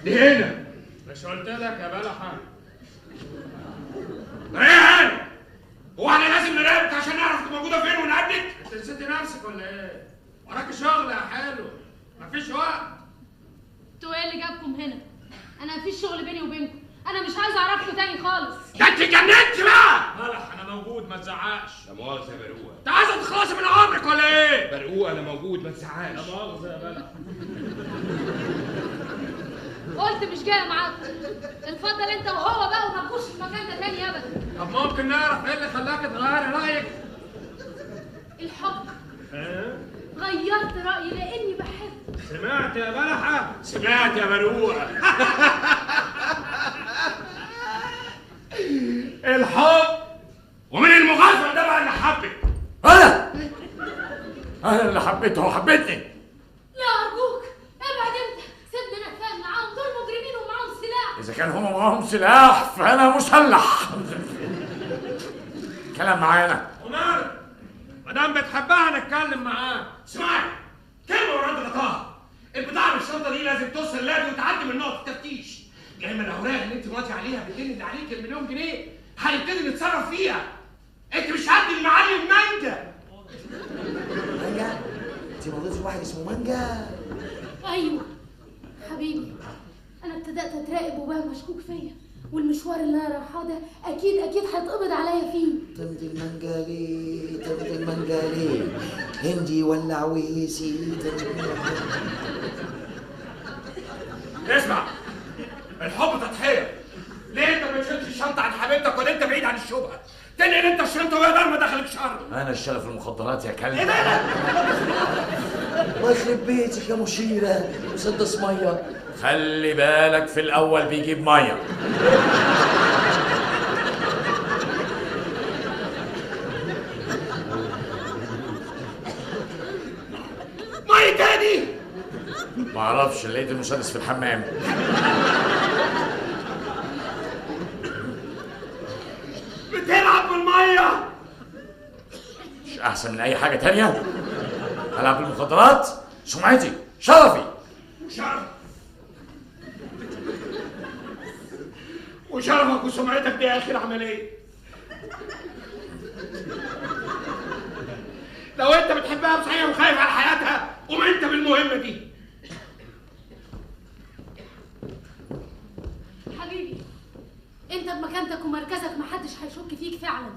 دي هنا. مش قلت لك يا بلحة؟ ريان، هو احنا لازم نراقبك عشان نعرف انت موجوده فين ونقابلك؟ انت نسيتي نفسك ولا ايه؟ وراك شغل يا حلو، مفيش وقت. انتوا ايه اللي جابكم هنا؟ انا مفيش شغل بيني وبينكم، انا مش عايزه اعرفكم تاني خالص. ده انت جننت بقى. بلح انا موجود ما تزعقش. لا مؤاخذه يا برقوقه. انت عايزه تخلصي من عمرك ولا ايه؟ برقوقه انا موجود ما تزعقش. لا مؤاخذه يا بلح. قلت مش جايه معاكم. اتفضل انت وهو بقى وما تجوش في المكان ده تاني ابدا. طب ممكن نعرف ايه اللي خلاك تغيري رايك؟ الحب. ايه؟ غيرت رايي لاني بحب. سمعت يا بلحة؟ سمعت يا برقوقه. الحب. ومن المغفل ده بقى اللي حبك. انا اللي حبيته وحبيتني. لا ارجوك ابعد انت، سيبني انا اتفاهم معاهم، دول مجرمين ومعاهم سلاح. اذا كان هم معاهم سلاح فانا مسلح. كلام معانا. وماله؟ ما دام بتحبها نتكلم معاها. اسمعي، كلمه ورد غطاها. البضاعه بالشنطه دي لازم توصل لابي وتعدي من نقطه التفتيش. يا اما الاوراق اللي انت ماضي عليها بتدل عليك المليون جنيه هنبتدي نتصرف فيها. انت مش قد المعلم مانجا. مانجا؟ انت مريتي واحد اسمه مانجا؟ ايوه حبيبي، انا ابتدأت اتراقب وبقى مشكوك فيا، والمشوار اللي انا رايحاه ده اكيد هيتقبض عليا فيه. طمت المانجا ليه؟ طمت المانجا ليه؟ هندي ولا عويسي؟ اسمع، الحب تضحيه. ليه انت ما بتشيلش الشنطه عن حبيبتك ولا انت بعيد عن الشبهه؟ تنقل انت الشنطه وهي دار ما دخلك شر. انا اشتغل في المخدرات يا كلب. ايه ده؟ الله يخرب بيتك يا مشيره، مسدس ميه. خلي بالك في الاول بيجيب ميه. ميه تاني؟ ما اعرفش، لقيت المسدس في الحمام. بتلعب بالميه؟ مش احسن من اي حاجه تانية؟ العب بالمخدرات؟ سمعتي، شرفي. شرف وشرفك وسمعتك دي اخر عمليه. لو انت بتحبها بصحيح وخايف على حياتها قوم انت بالمهمه دي. حبيبي انت بمكانتك ومركزك محدش هيشك فيك فعلا.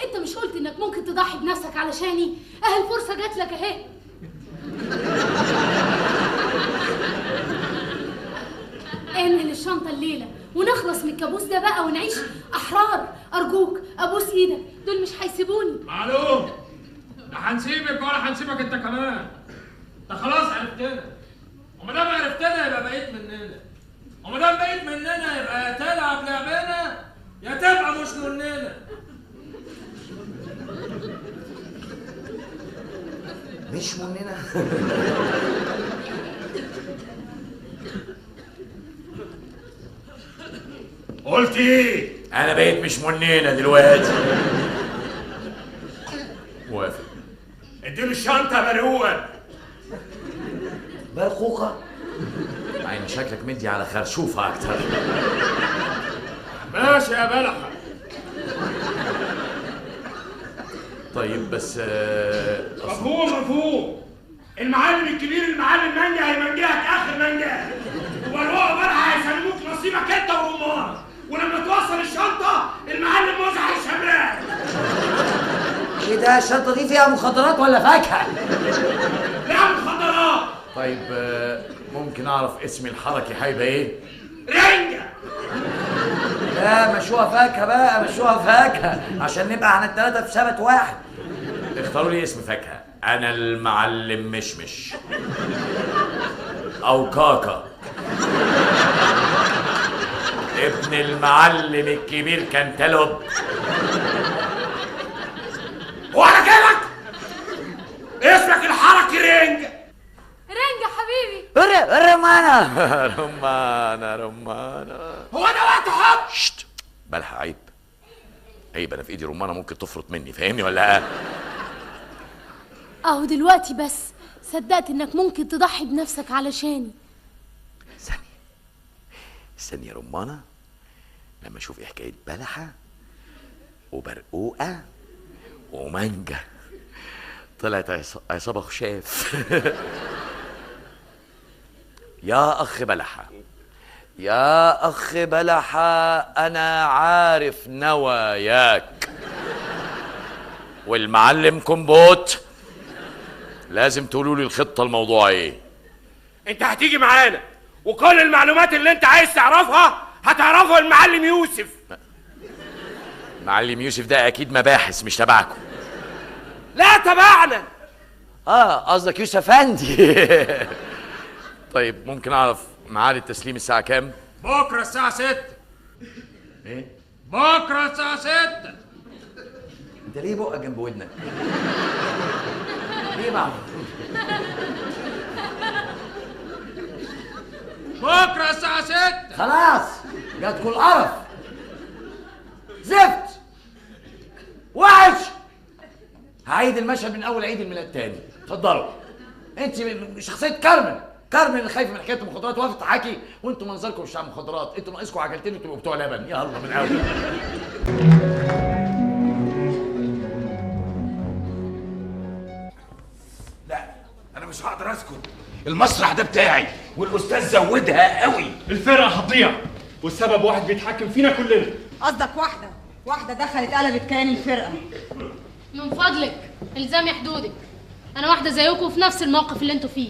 انت مش قلت انك ممكن تضحي بنفسك علشاني؟ اهي الفرصه جات لك اهي. انقل الشنطه الليله ونخلص من الكابوس ده بقى ونعيش احرار. ارجوك ابوس ايدك، دول مش هيسيبوني. معلوم، لا هنسيبك ولا هنسيبك انت كمان. انت خلاص عرفتنا، وما دام عرفتنا يبقى بقيت مننا، وما دام بقيت مننا يبقى يا تلعب لعبنا يا تبقى مش مننا. مش مننا. قلت ايه؟ انا بقيت مش منينه دلوقتي. موافق. اديله الشنطه يا برقوقه. برقوقه؟ عين شكلك مدي على خرشوفه اكتر. ماشي يا بلحة. طيب بس مفهوم. المعلم الكبير المعلم مانجا هيمنجاك اخر منجاه، وبرقوقه بقى هيسلموك نصيبك انت ورمان، ولما توصل الشنطه المعلم موزع الشمرات. ايه ده؟ الشنطه دي فيها مخدرات ولا فاكهه؟ لا مخدرات. طيب ممكن اعرف اسم الحركي هيبقى ايه؟ رنجة. لا مشوها فاكهه بقى، مشوها فاكهه عشان نبقى احنا الثلاثه في سبت واحد. اختاروا لي اسم فاكهه. انا المعلم مشمش او كاكا، ابن المعلم الكبير كنتالوب. وعلى كيفك اسمك الحركي رنجة. رنجة حبيبي. رمانة. رمانة. هو ده وقت حب؟ شت بلحق. عيب انا في ايدي رمانة ممكن تفرط مني، فاهمني ولا؟ اهو دلوقتي بس صدقت انك ممكن تضحي بنفسك علشاني. ثانية، استني يا رمانة لما اشوف ايه حكاية بلحة وبرقوقة ومانجا. طلعت عصابة خشاف. يا أخ بلحة، يا أخ بلحة، أنا عارف نواياك. والمعلم كومبوت لازم تقولوا لي الخطة الموضوع ايه. انت هتيجي معانا وكل المعلومات اللي انت عايز تعرفها هتعرفها المعلم يوسف. معلم يوسف ده اكيد مباحث مش تبعكم. لا تبعنا. قصدك يوسف افندي. طيب ممكن اعرف ميعاد التسليم الساعة كام؟ بكره الساعه 6. ايه؟ بكره الساعه 6. انت ليه بقى جنب ودنك؟ ليه معه؟ بكره الساعه 6. خلاص جاتكوا القرف. زفت وحش. هعيد المشهد من اول عيد الميلاد تاني. اتفضلوا. انت شخصيه كارمن اللي خايفه من حكايه المخدرات وقفت تحاكي، وانتوا منظركم مش بتاع مخدرات، انتوا ناقصكم عجلتين وتبقوا بتوع لبن. يلا من الاول. لا انا مش هقدر اسكت. المسرح ده بتاعي والاستاذ زودها قوي. الفرقه هتضيع والسبب واحد بيتحكم فينا كلنا. قصدك واحدة دخلت قلبت كيان الفرقة. من فضلك الزامي حدودك. انا واحده زيكم في نفس الموقف اللي انتوا فيه،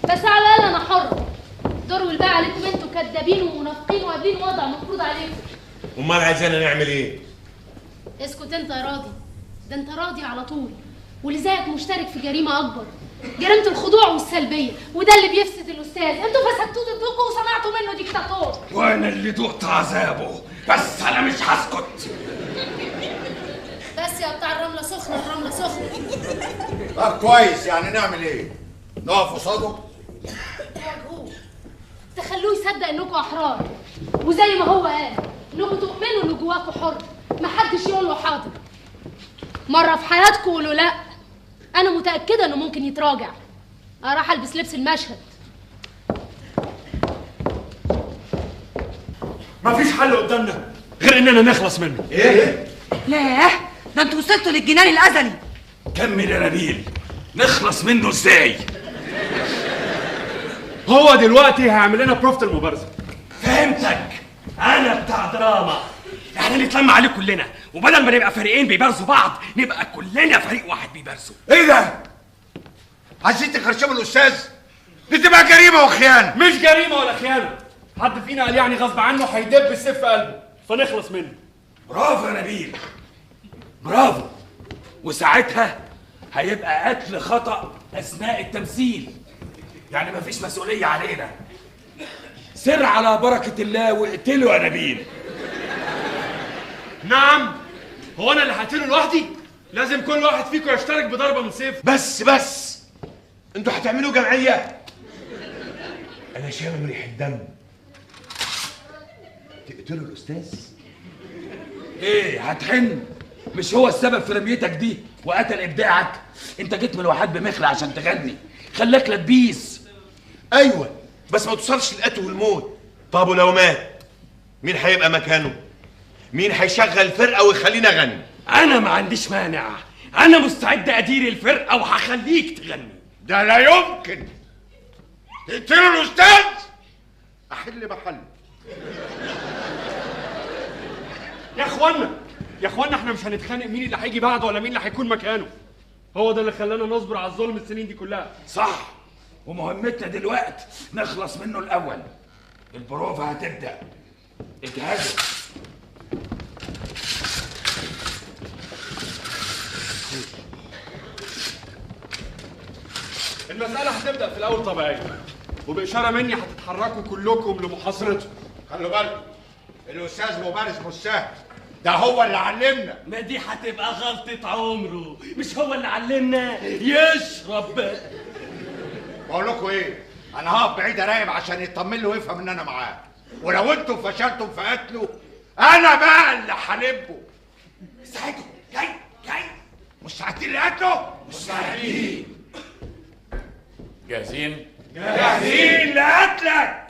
بس على الاقل انا حره. دور والباقي عليكم انتوا كدابين ومنافقين وقابلين وضع مفروض عليكم. امال عايزانا نعمل ايه؟ اسكت انت يا راضي، ده انت راضي على طول، واللي زيك مشترك في جريمه اكبر، جريمه الخضوع والسلبيه، وده اللي بيفسد الاستاذ. انتوا فسدتوه ضدكم وصنعتوا منه ديكتاتور. وانا اللي دقت عذابه، بس انا مش هسكت. بس يا بتاع الرمله سخنه، الرمله سخنه. طب كويس، يعني نعمل ايه؟ نقف قصاده؟ تواجهوه، تخلوه يصدق انكم احرار، وزي ما هو قال انكم تؤمنوا ان جواكم حر، محدش يقول له حاضر. مره في حياتكم قولوا لا. انا متاكده انه ممكن يتراجع. انا راح البس لبس المشهد. مفيش حل قدامنا غير اننا نخلص منه. ايه؟ لا ده انتوا وصلتوا للجنان الازلي. كمل يا نبيل، نخلص منه ازاي؟ هو دلوقتي هيعمل لنا بروفة المبارزه. فهمتك. انا بتاع دراما، احنا نتلم عليه كلنا، وبدل ما نبقى فريقين بيبارزوا بعض نبقى كلنا فريق واحد بيبارزوا. ايه ده؟ عايزين تخرشموا الاستاذ؟ دي تبقى جريمه وخيانه. مش جريمه ولا خيانه، حد فينا قال يعني غصب عنه هيدب السيف في قلبه فنخلص منه. برافو يا نبيل، برافو. وساعتها هيبقى قتل خطأ اثناء التمثيل، يعني مفيش مسؤوليه علينا. سر على بركه الله واقتله يا نبيل. نعم، هو انا اللي هقتله لوحدي؟ لازم كل واحد فيكم يشترك بضربه من سيف. بس انتوا هتعملوا جمعيه؟ انا شامم ريح الدم. تقتلوا الاستاذ؟ ايه هتحن؟ مش هو السبب في رميتك دي وقتل ابداعك؟ انت جيت من الواحات بمخلع عشان تغني، خلاك لبيس. ايوه بس ما توصلش للقتل والموت. طب ولو مات مين هيبقى مكانه؟ مين هيشغل فرقه ويخلينا اغني؟ انا ما عنديش مانع، انا مستعد ادير الفرقه وهخليك تغني. ده لا يمكن. تقتلوا الاستاذ احل محله. يا اخوانا احنا مش هنتخانق مين اللي هيجي بعده ولا مين اللي هيكون مكانه. هو ده اللي خلانا نصبر على الظلم السنين دي كلها. صح، ومهمتنا دلوقتي نخلص منه الاول. البروفه هتبدا، اجهزوا. المسألة هتبدأ في الأول طبيعية، وبإشارة مني هتتحركوا كلكم لمحاصرته. خلوا بالكم الاستاذ مبارز مش سهل، ده هو اللي علمنا. ما دي هتبقى غلطه عمره، مش هو اللي علمنا يشرب. بقول لكم ايه، انا هقف بعيد اراقب عشان يطمن له ويفهم ان انا معاه، ولو انتم فشلتم في قتله انا بقى اللي هلبه. ساعدهم. جاي مستعدين لقتله؟ مستعدين. جاهزين؟ جاهزين لقتلك.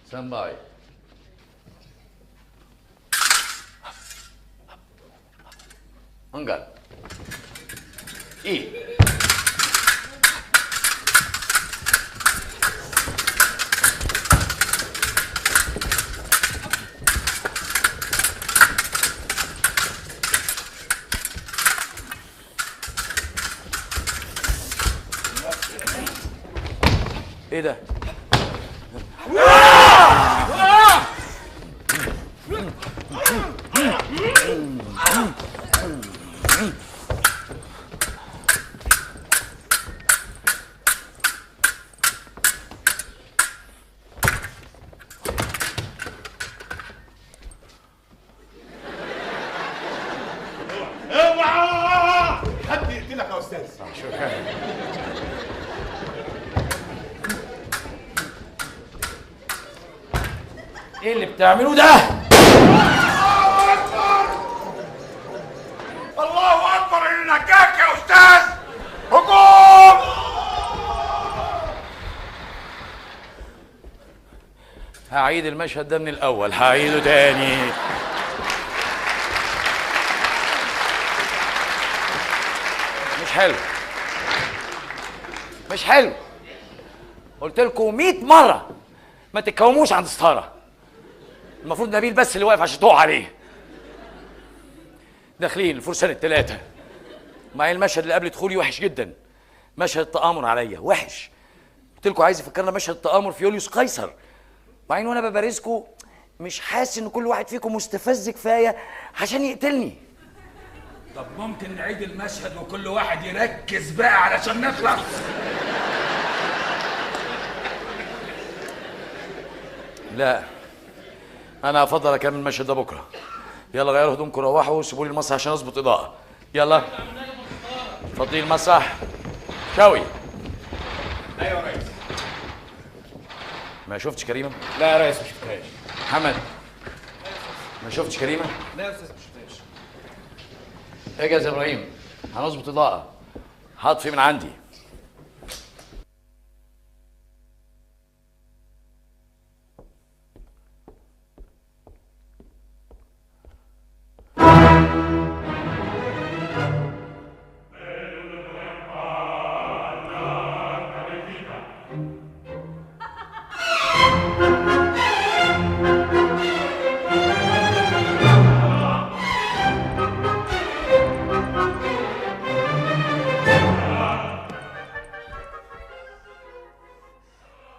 ستاند باي. انجل. ايه ايه ده؟ اوعى حد يقتلك يا استاذ. ايه اللي بتعملوه ده؟ الله اكبر الله اكبر النكاك يا استاذ. هجوم. هعيد المشهد ده من الاول، هعيده تاني. مش حلو مش حلو. قلت لكم 100 مره ما تتكوموش عند ستاره. المفروض نبيل بس اللي واقف عشان تقع عليه. داخلين الفرسان الثلاثه. معايا المشهد اللي قبل دخولي وحش جدا، مشهد التآمر عليا وحش. قلت لكم عايز يفكرنا مشهد التآمر في يوليوس قيصر. مع ان وانا ببارزكم مش حاسس ان كل واحد فيكم مستفز كفايه عشان يقتلني. طب ممكن نعيد المشهد وكل واحد يركز بقى علشان نخلص؟ لا، انا افضل اكمل المشهد ده بكره. يلا غيروا هدومكم، روحوا وسيبوا لي المسرح عشان اظبط اضاءه. يلا فضي المسرح. شوي. ايوه يا ريس. ما شفتش كريمه؟ لا يا ريس ما شفتهاش. محمد ما شفتش كريمه؟ لا يا استاذ ما شفتهاش. اجهز يا ابراهيم، هنظبط اضاءه. هطفي من عندي.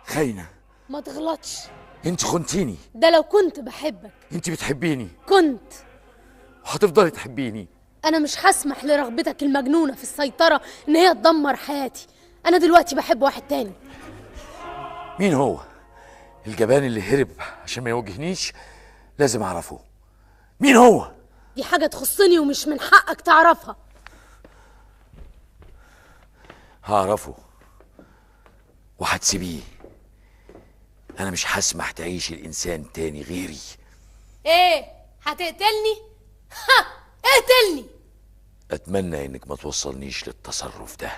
خاينة. ما تغلطش، انت خنتيني. ده لو كنت بحبك. انت بتحبيني كنت. وهتفضلي تحبيني. انا مش هسمح لرغبتك المجنونة في السيطرة ان هي تدمر حياتي. انا دلوقتي بحب واحد تاني. مين هو؟ الجبان اللي هرب عشان ما يواجهنيش؟ لازم اعرفه. مين هو؟ دي حاجة تخصني ومش من حقك تعرفها. هعرفه وهتسيبيه. انا مش هسمح تعيش الانسان تاني غيري. ايه هتقتلني؟ ها اقتلني. اتمنى انك ما توصلنيش للتصرف ده.